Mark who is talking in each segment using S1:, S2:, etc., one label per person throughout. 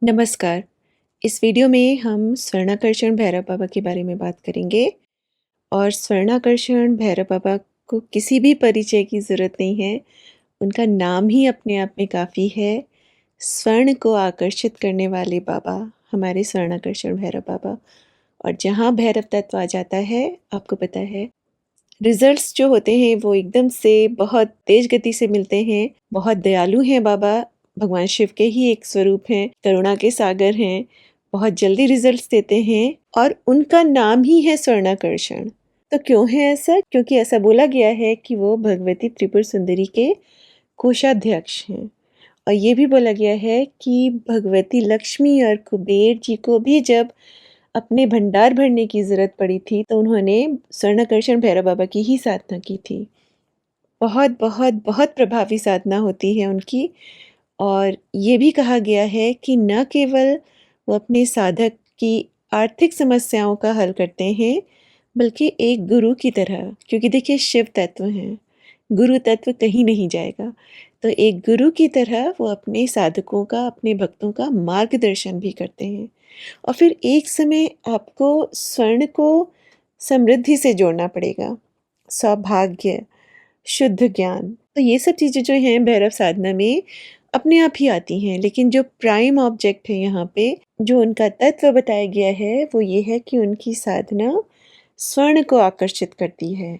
S1: नमस्कार। इस वीडियो में हम स्वर्णाकर्षण भैरव बाबा के बारे में बात करेंगे और स्वर्णाकर्षण भैरव बाबा को किसी भी परिचय की ज़रूरत नहीं है। उनका नाम ही अपने आप में काफ़ी है। स्वर्ण को आकर्षित करने वाले बाबा हमारे स्वर्णाकर्षण भैरव बाबा। और जहाँ भैरव तत्व आ जाता है, आपको पता है, रिज़ल्ट्स जो होते हैं वो एकदम से बहुत तेज़ गति से मिलते हैं। बहुत दयालु हैं बाबा, भगवान शिव के ही एक स्वरूप हैं, करुणा के सागर हैं, बहुत जल्दी रिज़ल्ट्स देते हैं और उनका नाम ही है स्वर्णाकर्षण। तो क्यों है ऐसा? क्योंकि ऐसा बोला गया है कि वो भगवती त्रिपुर सुंदरी के कोषाध्यक्ष हैं। और ये भी बोला गया है कि भगवती लक्ष्मी और कुबेर जी को भी जब अपने भंडार भरने की ज़रूरत पड़ी थी, तो उन्होंने स्वर्णाकर्षण भैरव बाबा की ही साधना की थी। बहुत बहुत बहुत प्रभावी साधना होती है उनकी। और ये भी कहा गया है कि न केवल वो अपने साधक की आर्थिक समस्याओं का हल करते हैं, बल्कि एक गुरु की तरह, क्योंकि देखिए शिव तत्व हैं, गुरु तत्व कहीं नहीं जाएगा। तो एक गुरु की तरह वो अपने साधकों का, अपने भक्तों का मार्गदर्शन भी करते हैं। और फिर एक समय आपको स्वर्ण को समृद्धि से जोड़ना पड़ेगा, सौभाग्य, शुद्ध ज्ञान। तो ये सब चीज़ें जो हैं भैरव साधना में अपने आप ही आती हैं। लेकिन जो प्राइम ऑब्जेक्ट है यहाँ पे, जो उनका तत्व बताया गया है, वो ये है कि उनकी साधना स्वर्ण को आकर्षित करती है,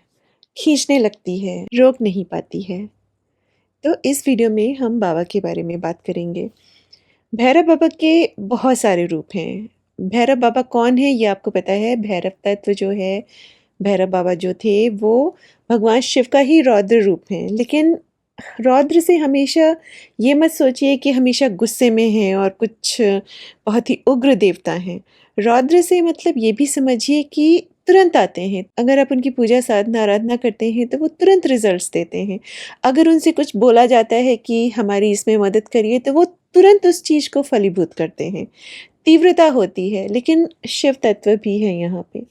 S1: खींचने लगती है, रोक नहीं पाती है। तो इस वीडियो में हम बाबा के बारे में बात करेंगे। भैरव बाबा के बहुत सारे रूप हैं। भैरव बाबा कौन है ये आपको पता है? भैरव तत्व जो है, भैरव बाबा जो थे वो भगवान शिव का ही रौद्र रूप हैं। लेकिन रौद्र से हमेशा ये मत सोचिए कि हमेशा गुस्से में हैं और कुछ बहुत ही उग्र देवता हैं। रौद्र से मतलब ये भी समझिए कि तुरंत आते हैं। अगर आप उनकी पूजा साधना आराधना करते हैं तो वो तुरंत रिजल्ट्स देते हैं। अगर उनसे कुछ बोला जाता है कि हमारी इसमें मदद करिए, तो वो तुरंत उस चीज़ को फलीभूत करते हैं। तीव्रता होती है, लेकिन शिव तत्व भी है यहाँ पे।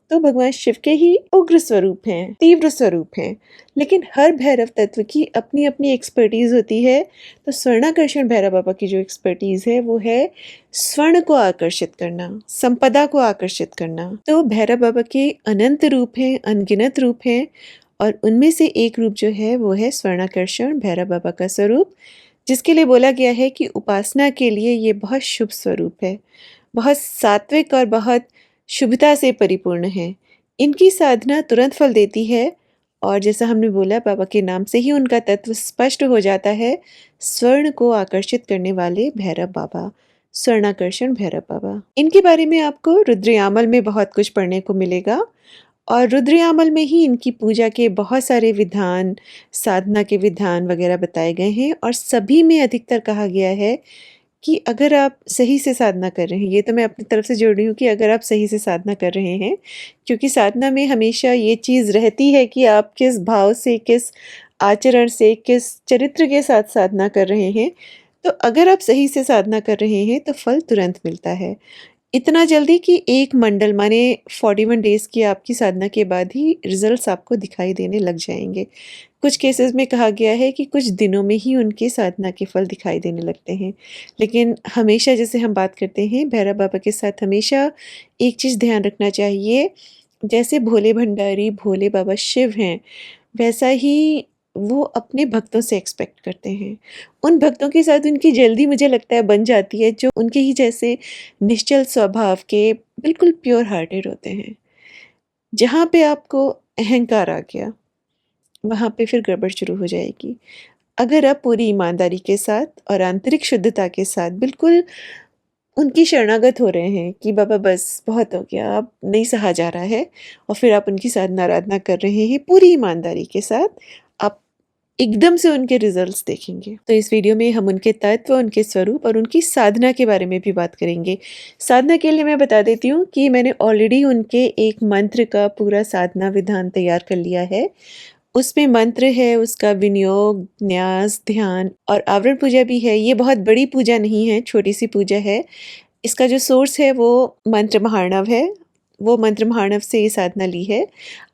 S1: तो भगवान शिव के ही उग्र स्वरूप हैं, तीव्र स्वरूप हैं। लेकिन हर भैरव तत्व की अपनी अपनी एक्सपर्टीज होती है। तो स्वर्णाकर्षण भैरव बाबा की जो एक्सपर्टीज है वो है स्वर्ण को आकर्षित करना, संपदा को आकर्षित करना। तो भैरव बाबा के अनंत रूप हैं, अनगिनत रूप हैं, और उनमें से एक रूप जो है वो है स्वर्णाकर्षण भैरव बाबा का स्वरूप, जिसके लिए बोला गया है कि उपासना के लिए ये बहुत शुभ स्वरूप है, बहुत सात्विक और बहुत शुभता से परिपूर्ण है। इनकी साधना तुरंत फल देती है। और जैसा हमने बोला, बाबा के नाम से ही उनका तत्व स्पष्ट हो जाता है। स्वर्ण को आकर्षित करने वाले भैरव बाबा, स्वर्णाकर्षण भैरव बाबा। इनके बारे में आपको रुद्रयामल में बहुत कुछ पढ़ने को मिलेगा। और रुद्रयामल में ही इनकी पूजा के बहुत सारे विधान, साधना के विधान वगैरह बताए गए हैं। और सभी में अधिकतर कहा गया है कि अगर आप सही से साधना कर रहे हैं, ये तो मैं अपनी तरफ से जोड़ रही हूँ कि अगर आप सही से साधना कर रहे हैं, क्योंकि साधना में हमेशा ये चीज़ रहती है कि आप किस भाव से, किस आचरण से, किस चरित्र के साथ साधना कर रहे हैं। तो अगर आप सही से साधना कर रहे हैं तो फल तुरंत मिलता है। इतना जल्दी कि एक मंडल माने 41 डेज़ की आपकी साधना के बाद ही रिजल्ट्स आपको दिखाई देने लग जाएंगे। कुछ केसेस में कहा गया है कि कुछ दिनों में ही उनके साधना के फल दिखाई देने लगते हैं। लेकिन हमेशा जैसे हम बात करते हैं भैरव बाबा के साथ, हमेशा एक चीज़ ध्यान रखना चाहिए, जैसे भोले भंडारी भोले बाबा शिव हैं, वैसा ही वो अपने भक्तों से एक्सपेक्ट करते हैं। उन भक्तों के साथ उनकी जल्दी मुझे लगता है बन जाती है, जो उनके ही जैसे निश्चल स्वभाव के, बिल्कुल प्योर हार्टेड होते हैं। जहाँ पे आपको अहंकार आ गया, वहाँ पे फिर गड़बड़ शुरू हो जाएगी। अगर आप पूरी ईमानदारी के साथ और आंतरिक शुद्धता के साथ बिल्कुल उनकी शरणागत हो रहे हैं कि बाबा बस बहुत हो गया, अब नहीं सहा जा रहा है, और फिर आप उनकी साधना आराधना कर रहे हैं पूरी ईमानदारी के साथ, आप एकदम से उनके रिजल्ट्स देखेंगे। तो इस वीडियो में हम उनके तत्व, उनके स्वरूप और उनकी साधना के बारे में भी बात करेंगे। साधना के लिए मैं बता देती हूँ कि मैंने ऑलरेडी उनके एक मंत्र का पूरा साधना विधान तैयार कर लिया है। उसमें मंत्र है, उसका विनियोग, न्यास, ध्यान और आवरण पूजा भी है। ये बहुत बड़ी पूजा नहीं है, छोटी सी पूजा है। इसका जो सोर्स है वो मंत्र महार्णव है, वो मंत्र महाणव से ये साधना ली है।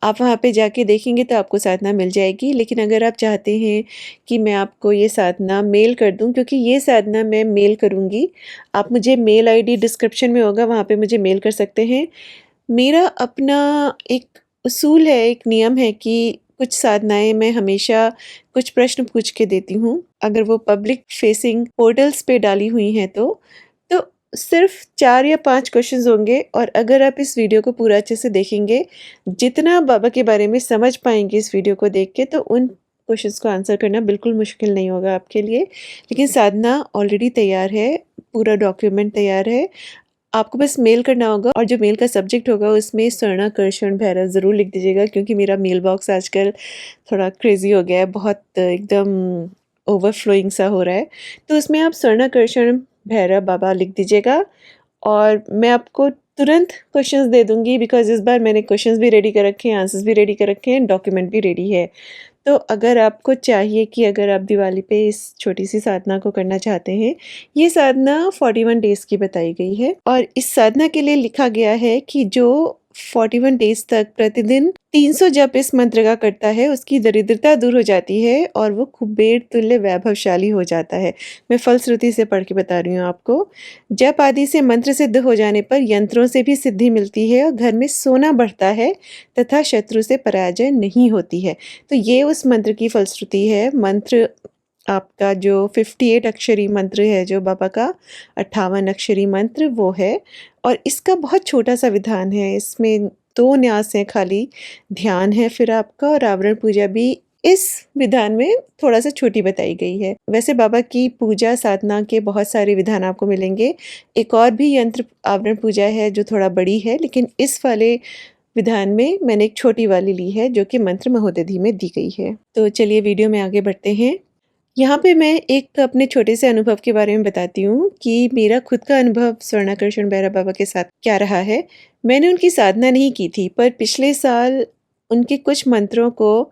S1: आप वहाँ पे जाके देखेंगे तो आपको साधना मिल जाएगी। लेकिन अगर आप चाहते हैं कि मैं आपको ये साधना मेल कर दूँ, क्योंकि ये साधना मैं मेल करूँगी, आप मुझे मेल आईडी डिस्क्रिप्शन में होगा, वहाँ पे मुझे मेल कर सकते हैं। मेरा अपना एक उसूल है, एक नियम है कि कुछ साधनाएँ मैं हमेशा कुछ प्रश्न पूछ के देती हूँ। अगर वो पब्लिक फेसिंग पोर्टल्स पे डाली हुई हैं तो सिर्फ़ 4 या 5 क्वेश्चंस होंगे, और अगर आप इस वीडियो को पूरा अच्छे से देखेंगे, जितना बाबा के बारे में समझ पाएँगे इस वीडियो को देख के, तो उन क्वेश्चंस को आंसर करना बिल्कुल मुश्किल नहीं होगा आपके लिए। लेकिन साधना ऑलरेडी तैयार है, पूरा डॉक्यूमेंट तैयार है। आपको बस मेल करना होगा, और जो मेल का सब्जेक्ट होगा उसमें स्वर्णाकर्षण भैरव ज़रूर लिख दीजिएगा, क्योंकि मेरा मेल बॉक्स आजकल थोड़ा क्रेज़ी हो गया है, बहुत एकदम ओवरफ्लोइंग सा हो रहा है। तो उसमें आप स्वर्णाकर्षण भैरव बाबा लिख दीजिएगा, और मैं आपको तुरंत क्वेश्चंस दे दूँगी, बिकॉज़ इस बार मैंने क्वेश्चंस भी रेडी कर रखे हैं, आंसर्स भी रेडी कर रखे हैं, डॉक्यूमेंट भी रेडी है। तो अगर आपको चाहिए कि अगर आप दिवाली पे इस छोटी-सी साधना को करना चाहते हैं, ये साधना 41 डेज़ की बताई गई है, और इस साधना के लिए लिखा गया है कि जो 41 डेज़ तक प्रतिदिन 300 जप इस मंत्र का करता है, उसकी दरिद्रता दूर हो जाती है और वो कुबेर तुल्य वैभवशाली हो जाता है। मैं फलश्रुति से पढ़ के बता रही हूँ आपको। जप आदि से मंत्र सिद्ध हो जाने पर यंत्रों से भी सिद्धि मिलती है और घर में सोना बढ़ता है तथा शत्रु से पराजय नहीं होती है। तो ये उस मंत्र की फलश्रुति है। मंत्र आपका जो 58 अक्षरी मंत्र है, जो बाबा का 58 अक्षरी मंत्र, वो है, और इसका बहुत छोटा-सा विधान है। इसमें 2 न्यास हैं खाली, ध्यान है फिर आपका, और आवरण पूजा भी इस विधान में थोड़ा-सा छोटी बताई गई है। वैसे बाबा की पूजा साधना के बहुत सारे विधान आपको मिलेंगे। एक और भी यंत्र आवरण पूजा है जो थोड़ा बड़ी है, लेकिन इस वाले विधान में मैंने एक छोटी वाली ली है, जो कि मंत्र महोदधि में दी गई है। तो चलिए वीडियो में आगे बढ़ते हैं। यहाँ पे मैं एक अपने छोटे से अनुभव के बारे में बताती हूँ कि मेरा खुद का अनुभव स्वर्णाकर्षण भैरव बाबा के साथ क्या रहा है। मैंने उनकी साधना नहीं की थी, पर पिछले साल उनके कुछ मंत्रों को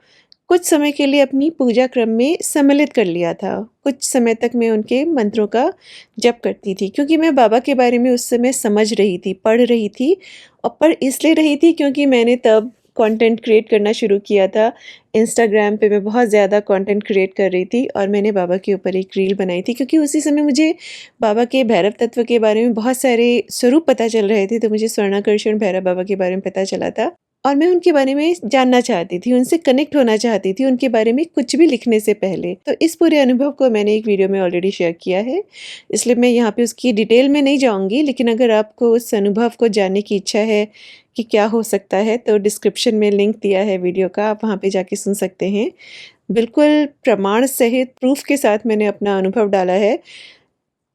S1: कुछ समय के लिए अपनी पूजा क्रम में सम्मिलित कर लिया था। कुछ समय तक मैं उनके मंत्रों का जप करती थी, क्योंकि मैं बाबा के बारे में उस समय समझ रही थी, पढ़ रही थी, और पढ़ इसलिए रही थी क्योंकि मैंने तब कंटेंट क्रिएट करना शुरू किया था। इंस्टाग्राम पे मैं बहुत ज़्यादा कंटेंट क्रिएट कर रही थी, और मैंने बाबा के ऊपर एक रील बनाई थी, क्योंकि उसी समय मुझे बाबा के भैरव तत्व के बारे में बहुत सारे स्वरूप पता चल रहे थे। तो मुझे स्वर्णाकर्षण भैरव बाबा के बारे में पता चला था, और मैं उनके बारे में जानना चाहती थी, उनसे कनेक्ट होना चाहती थी, उनके बारे में कुछ भी लिखने से पहले। तो इस पूरे अनुभव को मैंने एक वीडियो में ऑलरेडी शेयर किया है, इसलिए मैं यहाँ पे उसकी डिटेल में नहीं जाऊँगी। लेकिन अगर आपको उस अनुभव को जानने की इच्छा है कि क्या हो सकता है, तो डिस्क्रिप्शन में लिंक दिया है वीडियो का, आप वहाँ पे जाके सुन सकते हैं। बिल्कुल प्रमाण सहित प्रूफ के साथ मैंने अपना अनुभव डाला है,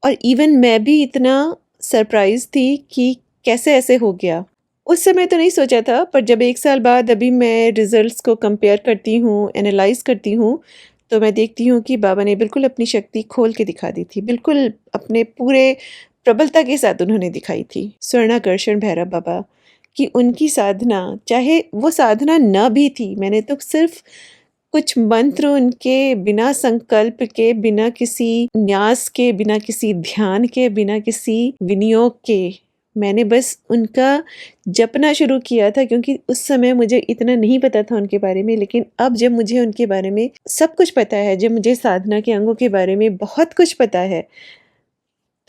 S1: और इवन मैं भी इतना सरप्राइज़ थी कि कैसे ऐसे हो गया। उस समय तो नहीं सोचा था, पर जब 1 साल बाद अभी मैं रिज़ल्ट्स को कंपेयर करती हूँ, एनालाइज़ करती हूँ, तो मैं देखती हूँ कि बाबा ने बिल्कुल अपनी शक्ति खोल के दिखा दी थी। बिल्कुल अपने पूरे प्रबलता के साथ उन्होंने दिखाई थी। स्वर्णाकर्षण भैरव बाबा कि उनकी साधना, चाहे वो साधना न भी थी, मैंने तो सिर्फ़ कुछ मंत्र उनके बिना संकल्प के, बिना किसी न्यास के, बिना किसी ध्यान के, बिना किसी विनियोग के, मैंने बस उनका जपना शुरू किया था, क्योंकि उस समय मुझे इतना नहीं पता था उनके बारे में। लेकिन अब जब मुझे उनके बारे में सब कुछ पता है, जब मुझे साधना के अंगों के बारे में बहुत कुछ पता है,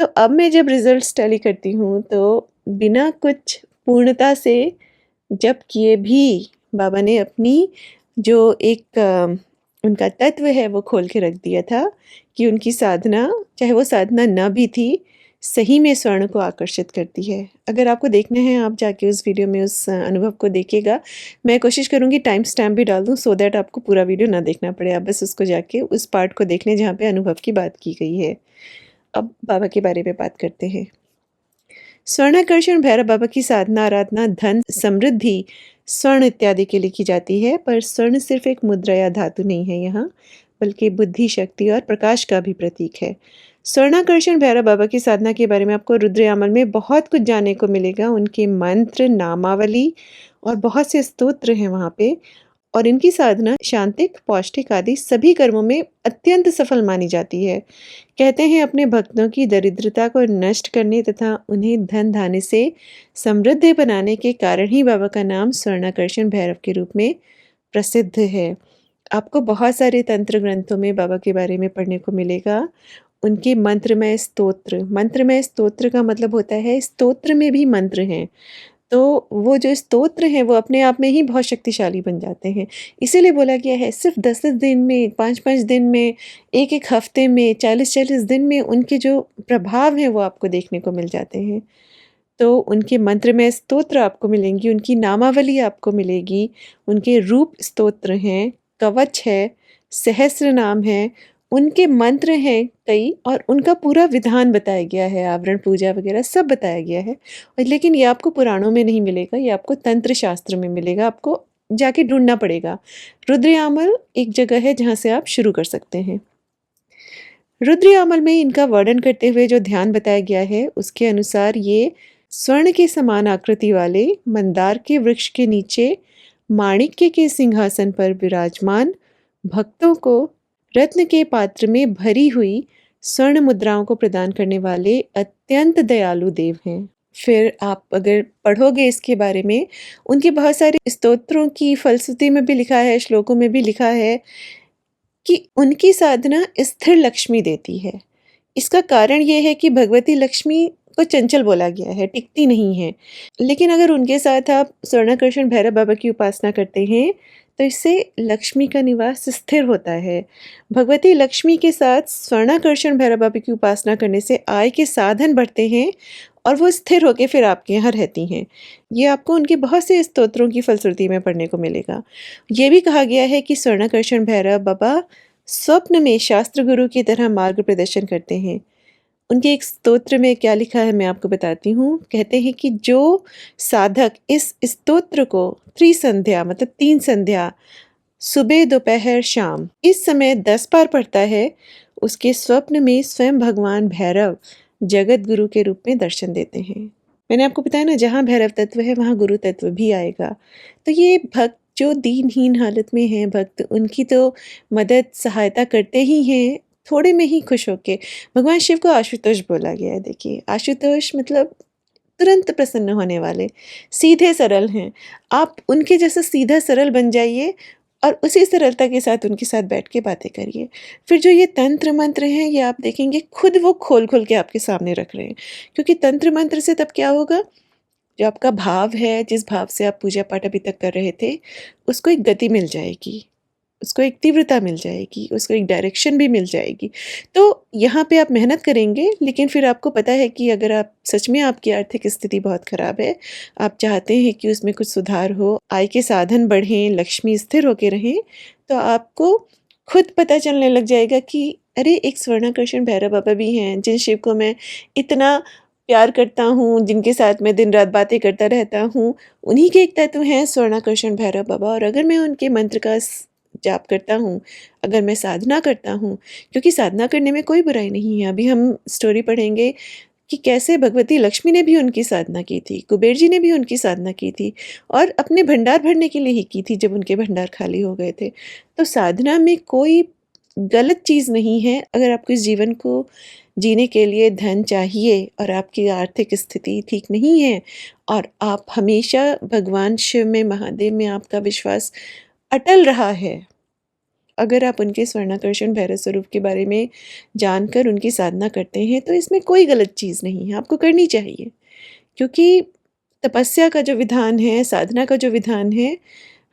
S1: तो अब मैं जब रिज़ल्ट्स टैली करती हूँ, तो बिना कुछ पूर्णता से जप किए भी बाबा ने अपनी जो एक उनका तत्व है वो खोल के रख दिया था, कि उनकी साधना, चाहे वो साधना न भी थी, सही में स्वर्ण को आकर्षित करती है। अगर आपको देखना है, आप जाके उस वीडियो में उस अनुभव को देखिएगा। मैं कोशिश करूँगी टाइम स्टैम्प भी डाल दूँ, सो दैट आपको पूरा वीडियो ना देखना पड़े। आप बस उसको जाके उस पार्ट को देख लें जहाँ पे अनुभव की बात की गई है। अब बाबा के बारे में बात करते हैं। स्वर्णाकर्षण भैरव बाबा की साधना आराधना धन, समृद्धि, स्वर्ण इत्यादि के लिए की जाती है, पर स्वर्ण सिर्फ एक मुद्रा या धातु नहीं है यहाँ, बल्कि बुद्धि, शक्ति और प्रकाश का भी प्रतीक है। स्वर्णाकर्षण भैरव बाबा की साधना के बारे में आपको रुद्रयामल में बहुत कुछ जानने को मिलेगा। उनके मंत्र, नामावली और बहुत से स्तोत्र हैं वहाँ पे, और इनकी साधना शांतिक, पौष्टिक आदि सभी कर्मों में अत्यंत सफल मानी जाती है। कहते हैं अपने भक्तों की दरिद्रता को नष्ट करने तथा उन्हें धन धान्य से समृद्ध बनाने के कारण ही बाबा का नाम स्वर्णाकर्षण भैरव के रूप में प्रसिद्ध है। आपको बहुत सारे तंत्र ग्रंथों में बाबा के बारे में पढ़ने को मिलेगा। उनके मंत्रमय स्तोत्र का मतलब होता है स्तोत्र में भी मंत्र हैं। तो वो जो स्तोत्र हैं वो अपने आप में ही बहुत शक्तिशाली बन जाते हैं। इसीलिए बोला गया है सिर्फ़ 10-10 दिन में, 5-5 दिन में, 1-1 हफ्ते में, 40-40 दिन में उनके जो प्रभाव हैं वो आपको देखने को मिल जाते हैं। तो उनके मंत्रमय स्तोत्र आपको मिलेंगी, उनकी नामावली आपको मिलेगी, उनके रूप स्तोत्र हैं, कवच है, सहस्र नाम है, उनके मंत्र हैं कई और उनका पूरा विधान बताया गया है, आवरण पूजा वगैरह सब बताया गया है। और लेकिन ये आपको पुराणों में नहीं मिलेगा, ये आपको तंत्र शास्त्र में मिलेगा, आपको जाके ढूँढना पड़ेगा। रुद्रयामल एक जगह है जहाँ से आप शुरू कर सकते हैं। रुद्रयामल में इनका वर्णन करते हुए जो ध्यान बताया गया है, उसके अनुसार ये स्वर्ण के समान आकृति वाले मंदार के वृक्ष के नीचे माणिक्य के सिंहासन पर विराजमान भक्तों को रत्न के पात्र में भरी हुई स्वर्ण मुद्राओं को प्रदान करने वाले अत्यंत दयालु देव हैं। फिर आप अगर पढ़ोगे इसके बारे में, उनके बहुत सारे स्तोत्रों की फलश्रुति में भी लिखा है, श्लोकों में भी लिखा है कि उनकी साधना स्थिर लक्ष्मी देती है। इसका कारण ये है कि भगवती लक्ष्मी को चंचल बोला गया है, टिकती नहीं है। लेकिन अगर उनके साथ आप स्वर्णाकर्षण भैरव बाबा की उपासना करते हैं, तो इससे लक्ष्मी का निवास स्थिर होता है। भगवती लक्ष्मी के साथ स्वर्णाकर्षण भैरव बाबा की उपासना करने से आय के साधन बढ़ते हैं और वो स्थिर होकर फिर आपके यहाँ रहती हैं। ये आपको उनके बहुत से स्तोत्रों की फलश्रुति में पढ़ने को मिलेगा। ये भी कहा गया है कि स्वर्णाकर्षण भैरव बाबा स्वप्न में शास्त्र गुरु की तरह मार्ग प्रदर्शन करते हैं। उनके एक स्तोत्र में क्या लिखा है मैं आपको बताती हूँ। कहते हैं कि जो साधक इस स्तोत्र को त्रिसंध्या मतलब 3 संध्या सुबह, दोपहर, शाम इस समय 10 बार पढ़ता है, उसके स्वप्न में स्वयं भगवान भैरव जगत गुरु के रूप में दर्शन देते हैं। मैंने आपको बताया ना, जहाँ भैरव तत्व है वहाँ गुरु तत्व भी आएगा। तो ये भक्त जो दीनहीन हालत में हैं भक्त, उनकी तो मदद सहायता करते ही हैं, थोड़े में ही खुश होके। भगवान शिव को आशुतोष बोला गया है। देखिए, आशुतोष मतलब तुरंत प्रसन्न होने वाले, सीधे सरल हैं। आप उनके जैसा सीधा सरल बन जाइए और उसी सरलता के साथ उनके साथ बैठ के बातें करिए। फिर जो ये तंत्र मंत्र हैं, ये आप देखेंगे खुद वो खोल-खोल के आपके सामने रख रहे हैं। क्योंकि तंत्र मंत्र से तब क्या होगा, जो आपका भाव है, जिस भाव से आप पूजा पाठ अभी तक कर रहे थे, उसको एक गति मिल जाएगी, उसको एक तीव्रता मिल जाएगी, उसको एक डायरेक्शन भी मिल जाएगी। तो यहाँ पे आप मेहनत करेंगे, लेकिन फिर आपको पता है कि अगर आप सच में आपकी आर्थिक स्थिति बहुत ख़राब है, आप चाहते हैं कि उसमें कुछ सुधार हो, आय के साधन बढ़ें, लक्ष्मी स्थिर होके रहें, तो आपको खुद पता चलने लग जाएगा कि अरे! एक स्वर्णाकर्षण भैरव बाबा भी हैं, जिन शिव को मैं इतना प्यार करता हूँ, जिनके साथ मैं दिन-रात बातें करता रहता हूँ, उन्हीं के एक तत्व हैं स्वर्णाकर्षण भैरव बाबा। और अगर मैं उनके मंत्र का जाप करता हूँ, अगर मैं साधना करता हूँ, क्योंकि साधना करने में कोई बुराई नहीं है। अभी हम स्टोरी पढ़ेंगे कि कैसे भगवती लक्ष्मी ने भी उनकी साधना की थी, कुबेर जी ने भी उनकी साधना की थी और अपने भंडार भरने के लिए ही की थी जब उनके भंडार खाली हो गए थे। तो साधना में कोई गलत चीज़ नहीं है। अगर आपको इस जीवन को जीने के लिए धन चाहिए और आपकी आर्थिक स्थिति ठीक नहीं है और आप हमेशा भगवान शिव में, महादेव में आपका विश्वास अटल रहा है, अगर आप उनके स्वर्णाकर्षण भैरव स्वरूप के बारे में जानकर उनकी साधना करते हैं, तो इसमें कोई गलत चीज़ नहीं है, आपको करनी चाहिए। क्योंकि तपस्या का जो विधान है, साधना का जो विधान है,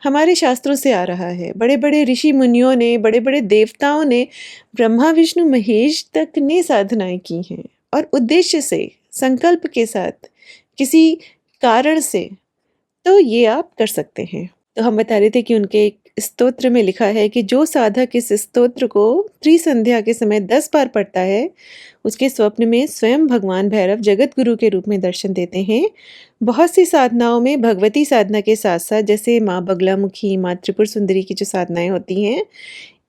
S1: हमारे शास्त्रों से आ रहा है। बड़े-बड़े ऋषि मुनियों ने, बड़े-बड़े देवताओं ने, ब्रह्मा, विष्णु, महेश तक ने साधनाएँ की हैं और उद्देश्य से, संकल्प के साथ, किसी कारण से, तो ये आप कर सकते हैं। तो हम बता रहे थे कि उनके एक स्तोत्र में लिखा है कि जो साधक इस स्तोत्र को त्रिसंध्या के समय 10 बार पढ़ता है, उसके स्वप्न में स्वयं भगवान भैरव जगत गुरु के रूप में दर्शन देते हैं। बहुत सी साधनाओं में भगवती साधना के साथ-साथ, जैसे माँ बगलामुखी, माँ त्रिपुर सुंदरी की जो साधनाएँ होती हैं,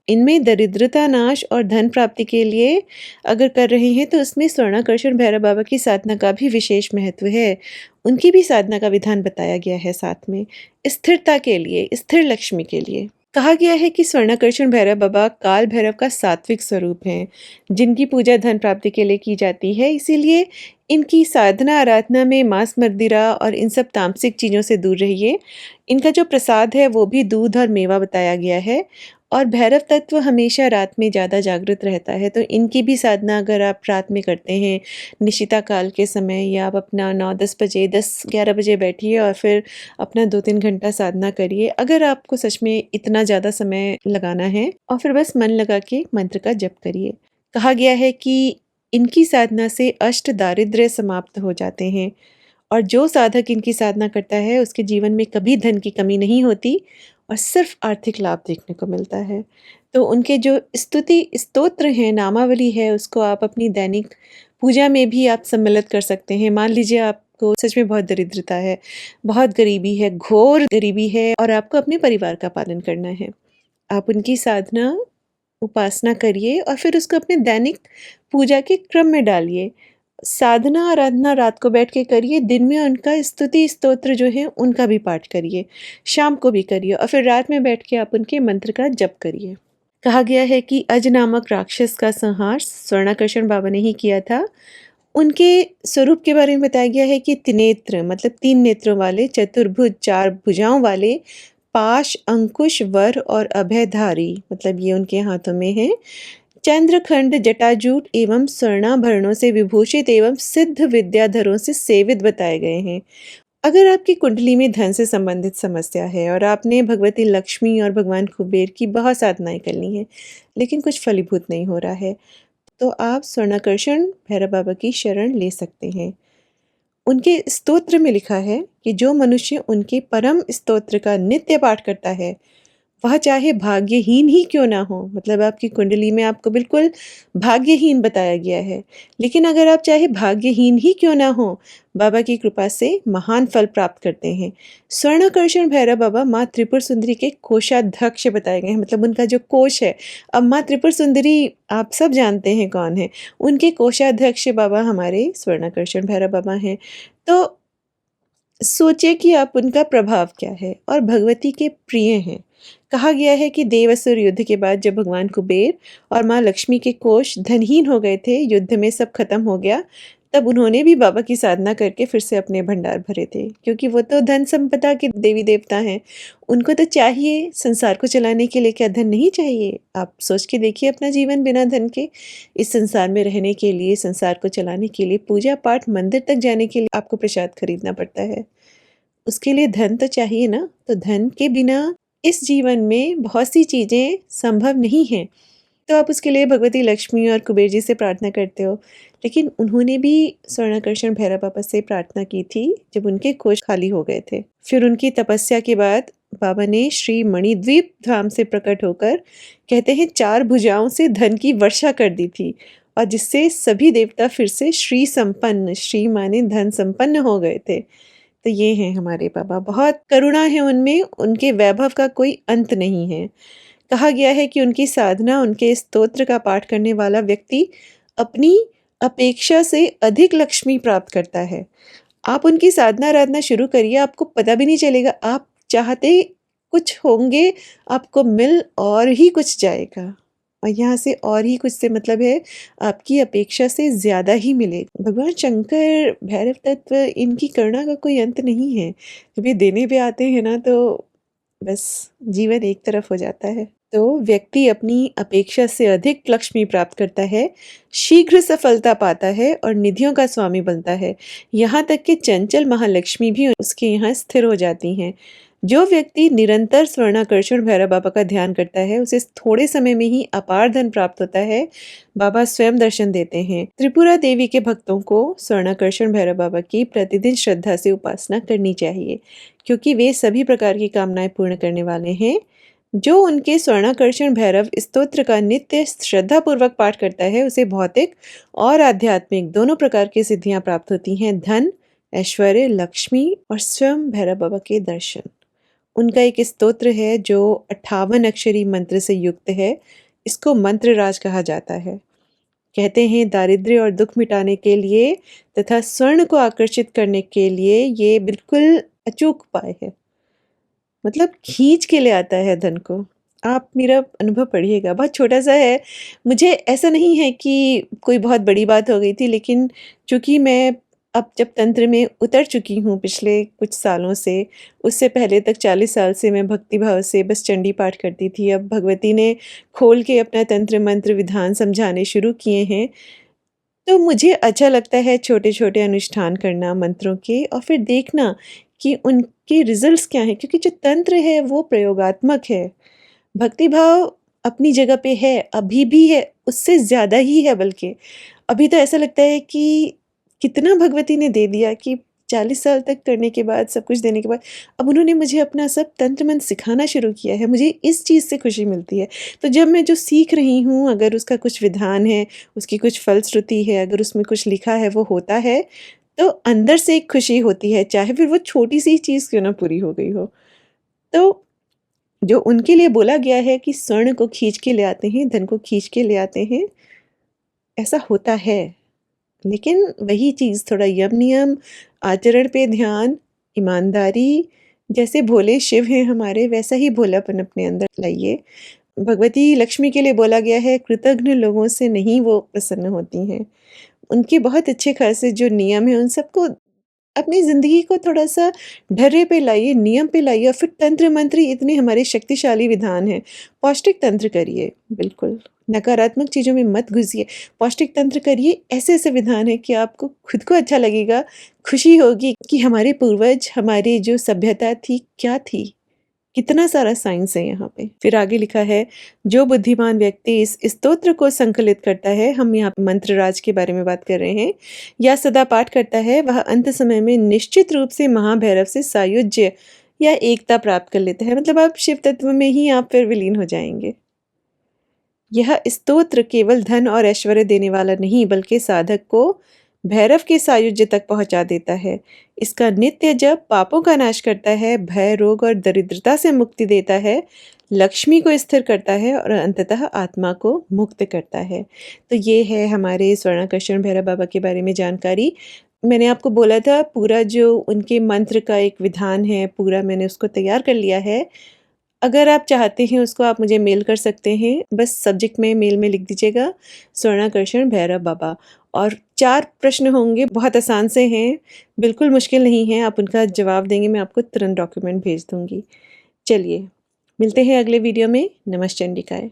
S1: इनमें दरिद्रता नाश और धन प्राप्ति के लिए अगर कर रहे हैं तो उसमें स्वर्णाकर्षण भैरव बाबा की साधना का भी विशेष महत्व है। उनकी भी साधना का विधान बताया गया है साथ में, स्थिरता के लिए, स्थिर लक्ष्मी के लिए। कहा गया है कि स्वर्णाकर्षण भैरव बाबा काल भैरव का सात्विक स्वरूप हैं, जिनकी पूजा धन प्राप्ति के लिए की जाती है। इसीलिए इनकी साधना आराधना में मांस मदिरा और इन सब तामसिक चीज़ों से दूर रहिए। इनका जो प्रसाद है वो भी दूध और मेवा बताया गया है। और भैरव तत्व हमेशा रात में ज़्यादा जागृत रहता है, तो इनकी भी साधना अगर आप रात में करते हैं निशिता काल के समय, या आप अपना 9-10 बजे 10-11 बजे बैठिए और फिर अपना 2-3 घंटा साधना करिए, अगर आपको सच में इतना ज़्यादा समय लगाना है, और फिर बस मन लगा के मंत्र का जप करिए। कहा गया है कि इनकी साधना से अष्ट दारिद्र्य समाप्त हो जाते हैं, और जो साधक इनकी साधना करता है उसके जीवन में कभी धन की कमी नहीं होती और सिर्फ आर्थिक लाभ देखने को मिलता है। तो उनके जो स्तुति स्तोत्र हैं, नामावली है, उसको आप अपनी दैनिक पूजा में भी आप सम्मिलित कर सकते हैं। मान लीजिए आपको सच में बहुत दरिद्रता है, बहुत गरीबी है, घोर गरीबी है, और आपको अपने परिवार का पालन करना है। आप उनकी साधना, उपासना करिए और फिर उसको अपने दैनिक पूजा के क्रम में डालिए। साधना आराधना रात को बैठ के करिए, दिन में उनका स्तुति स्तोत्र जो है उनका भी पाठ करिए, शाम को भी करिए, और फिर रात में बैठ के आप उनके मंत्र का जप करिए। कहा गया है कि अज नामक राक्षस का संहार स्वर्णाकर्षण बाबा ने ही किया था। उनके स्वरूप के बारे में बताया गया है कि त्रिनेत्र मतलब 3 नेत्रों वाले, चतुर्भुज 4 भुजाओं वाले, पाश, अंकुश, वर और अभयधारी मतलब ये उनके हाथों में है, चंद्रखंड, जटाजूट एवं स्वर्णाभरणों से विभूषित एवं सिद्ध विद्याधरों से सेवित बताए गए हैं। अगर आपकी कुंडली में धन से संबंधित समस्या है और आपने भगवती लक्ष्मी और भगवान कुबेर की बहुत साधनाएं कर ली हैं, लेकिन कुछ फलीभूत नहीं हो रहा है, तो आप स्वर्णाकर्षण भैरव बाबा की शरण ले सकते हैं। उनके स्तोत्र में लिखा है कि जो मनुष्य उनके परम स्तोत्र का नित्य पाठ करता है, वह चाहे भाग्यहीन ही क्यों ना हो, मतलब आपकी कुंडली में आपको बिल्कुल भाग्यहीन बताया गया है, लेकिन अगर आप चाहे भाग्यहीन ही क्यों ना हो, बाबा की कृपा से महान फल प्राप्त करते हैं। स्वर्णाकर्षण भैरव बाबा माँ त्रिपुर सुंदरी के कोषाध्यक्ष बताए गए हैं, मतलब उनका जो कोष है, अब माँ त्रिपुर सुंदरी आप सब जानते हैं कौन है, उनके कोषाध्यक्ष बाबा हमारे स्वर्णाकर्षण भैरव बाबा हैं। तो सोचिए कि आप उनका प्रभाव क्या है और भगवती के प्रिय हैं। कहा गया है कि देवासुर युद्ध के बाद जब भगवान कुबेर और माँ लक्ष्मी के कोष धनहीन हो गए थे, युद्ध में सब खत्म हो गया, तब उन्होंने भी बाबा की साधना करके फिर से अपने भंडार भरे थे, क्योंकि वो तो धन संपदा के देवी देवता हैं। उनको तो चाहिए, संसार को चलाने के लिए क्या धन नहीं चाहिए? आप सोच के देखिए अपना जीवन बिना धन के। इस संसार में रहने के लिए, संसार को चलाने के लिए, पूजा पाठ मंदिर तक जाने के लिए आपको प्रसाद खरीदना पड़ता है, उसके लिए धन तो चाहिए ना। तो धन के बिना इस जीवन में बहुत सी चीज़ें संभव नहीं हैं, तो आप उसके लिए भगवती लक्ष्मी और कुबेर जी से प्रार्थना करते हो, लेकिन उन्होंने भी स्वर्णाकर्षण भैरव बाबा से प्रार्थना की थी जब उनके कोष खाली हो गए थे। फिर उनकी तपस्या के बाद बाबा ने श्री मणिद्वीप धाम से प्रकट होकर, कहते हैं, 4 भुजाओं से धन की वर्षा कर दी थी, और जिससे सभी देवता फिर से श्री संपन्न, श्री माने धन संपन्न हो गए थे। तो ये हैं हमारे बाबा, बहुत करुणा है उनमें, उनके वैभव का कोई अंत नहीं है। कहा गया है कि उनकी साधना, उनके स्तोत्र का पाठ करने वाला व्यक्ति अपनी अपेक्षा से अधिक लक्ष्मी प्राप्त करता है। आप उनकी साधना आराधना शुरू करिए, आपको पता भी नहीं चलेगा, आप चाहते कुछ होंगे, आपको मिल और ही कुछ जाएगा, और यहाँ से और ही कुछ से मतलब है आपकी अपेक्षा से ज़्यादा ही मिलेगा। भगवान शंकर, भैरव तत्व, इनकी करुणा का कोई अंत नहीं है। जब ये देने पे आते हैं ना, तो बस जीवन एक तरफ हो जाता है। तो व्यक्ति अपनी अपेक्षा से अधिक लक्ष्मी प्राप्त करता है, शीघ्र सफलता पाता है और निधियों का स्वामी बनता है। यहाँ तक कि चंचल महालक्ष्मी भी उसके यहाँ स्थिर हो जाती हैं। जो व्यक्ति निरंतर स्वर्णाकर्षण भैरव बाबा का ध्यान करता है, उसे थोड़े समय में ही अपार धन प्राप्त होता है। बाबा स्वयं दर्शन देते हैं। त्रिपुरा देवी के भक्तों को स्वर्णाकर्षण भैरव बाबा की प्रतिदिन श्रद्धा से उपासना करनी चाहिए, क्योंकि वे सभी प्रकार की कामनाएं पूर्ण करने वाले हैं। जो उनके स्वर्णाकर्षण भैरव स्तोत्र का नित्य श्रद्धापूर्वक पाठ करता है, उसे भौतिक और आध्यात्मिक दोनों प्रकार की सिद्धियां प्राप्त होती हैं, धन, ऐश्वर्य, लक्ष्मी और स्वयं भैरव बाबा के दर्शन। उनका एक स्तोत्र है जो 58 अक्षरी मंत्र से युक्त है, इसको मंत्रराज कहा जाता है। कहते हैं दारिद्र्य और दुख मिटाने के लिए तथा स्वर्ण को आकर्षित करने के लिए ये बिल्कुल अचूक उपाय है। मतलब खींच के ले आता है धन को। आप मेरा अनुभव पढ़िएगा, बहुत छोटा-सा है। मुझे ऐसा नहीं है कि कोई बहुत बड़ी बात हो गई थी, लेकिन चूँकि मैं अब जब तंत्र में उतर चुकी हूँ पिछले कुछ सालों से, उससे पहले तक 40 साल से मैं भक्ति भाव से बस चंडी पाठ करती थी। अब भगवती ने खोल के अपना तंत्र मंत्र विधान समझाने शुरू किए हैं, तो मुझे अच्छा लगता है छोटे-छोटे अनुष्ठान करना मंत्रों के और फिर देखना कि उनके रिज़ल्ट्स क्या हैं, क्योंकि जो तंत्र है वो प्रयोगात्मक है। भक्ति भाव अपनी जगह पे है, अभी भी है, उससे ज़्यादा ही है बल्कि। अभी तो ऐसा लगता है कि कितना भगवती ने दे दिया कि 40 साल तक करने के बाद, सब कुछ देने के बाद, अब उन्होंने मुझे अपना सब तंत्र मंत्र सिखाना शुरू किया है। मुझे इस चीज़ से खुशी मिलती है। तो जब मैं जो सीख रही हूँ, अगर उसका कुछ विधान है, उसकी कुछ फलश्रुति है, अगर उसमें कुछ लिखा है, वो होता है, तो अंदर से एक खुशी होती है, चाहे फिर वो छोटी-सी चीज़ क्यों ना पूरी हो गई हो। तो जो उनके लिए बोला गया है कि स्वर्ण को खींच के ले आते हैं, धन को खींच के ले आते हैं, ऐसा होता है। लेकिन वही चीज़ थोड़ा यम-नियम, आचरण पे ध्यान, ईमानदारी, जैसे भोले शिव हैं हमारे, वैसा ही भोलापन अपने अंदर लाइए। भगवती लक्ष्मी के लिए बोला गया है, कृतघ्न लोगों से नहीं वो प्रसन्न होती हैं। उनके बहुत अच्छे खासे जो नियम हैं, उन सबको अपनी ज़िंदगी को थोड़ा-सा ढर्रे पे लाइए, नियम पे लाइए और फिर तंत्र मंत्र इतने हमारे शक्तिशाली विधान हैं। पौष्टिक तंत्र करिए, बिल्कुल। नकारात्मक चीज़ों में मत घुसिए। पौष्टिक तंत्र करिए, ऐसे-ऐसे विधान हैं कि आपको खुद को अच्छा लगेगा, खुशी होगी कि हमारे पूर्वज, हमारी जो सभ्यता थी, क्या थी? कितना सारा साइंस है यहाँ पे। फिर आगे लिखा है, जो बुद्धिमान व्यक्ति इस स्तोत्र को संकलित करता है, हम यहाँ मंत्रराज के बारे में बात कर रहे हैं, या सदा पाठ करता है, वह अंत समय में निश्चित रूप से महाभैरव से सायुज्य या एकता प्राप्त कर लेता है। मतलब आप शिव तत्व में ही आप फिर विलीन हो जाएंगे। यह स्तोत्र केवल धन और ऐश्वर्य देने वाला नहीं, बल्कि साधक को भैरव के सायुज्य तक पहुंचा देता है। इसका नित्य जप पापों का नाश करता है, भय, रोग और दरिद्रता से मुक्ति देता है, लक्ष्मी को स्थिर करता है और अंततः आत्मा को मुक्त करता है। तो ये है हमारे स्वर्णाकर्षण भैरव बाबा के बारे में जानकारी। मैंने आपको बोला था पूरा जो उनके मंत्र का एक विधान है, पूरा मैंने उसको तैयार कर लिया है। अगर आप चाहते हैं उसको आप मुझे मेल कर सकते हैं। बस सब्जेक्ट में मेल में लिख दीजिएगा स्वर्णाकर्षण भैरव बाबा, और 4 प्रश्न होंगे, बहुत आसान से हैं, बिल्कुल मुश्किल नहीं है। आप उनका जवाब देंगे, मैं आपको तुरंत डॉक्यूमेंट भेज दूँगी। चलिए, मिलते हैं अगले वीडियो में। नमः चंडिकाय।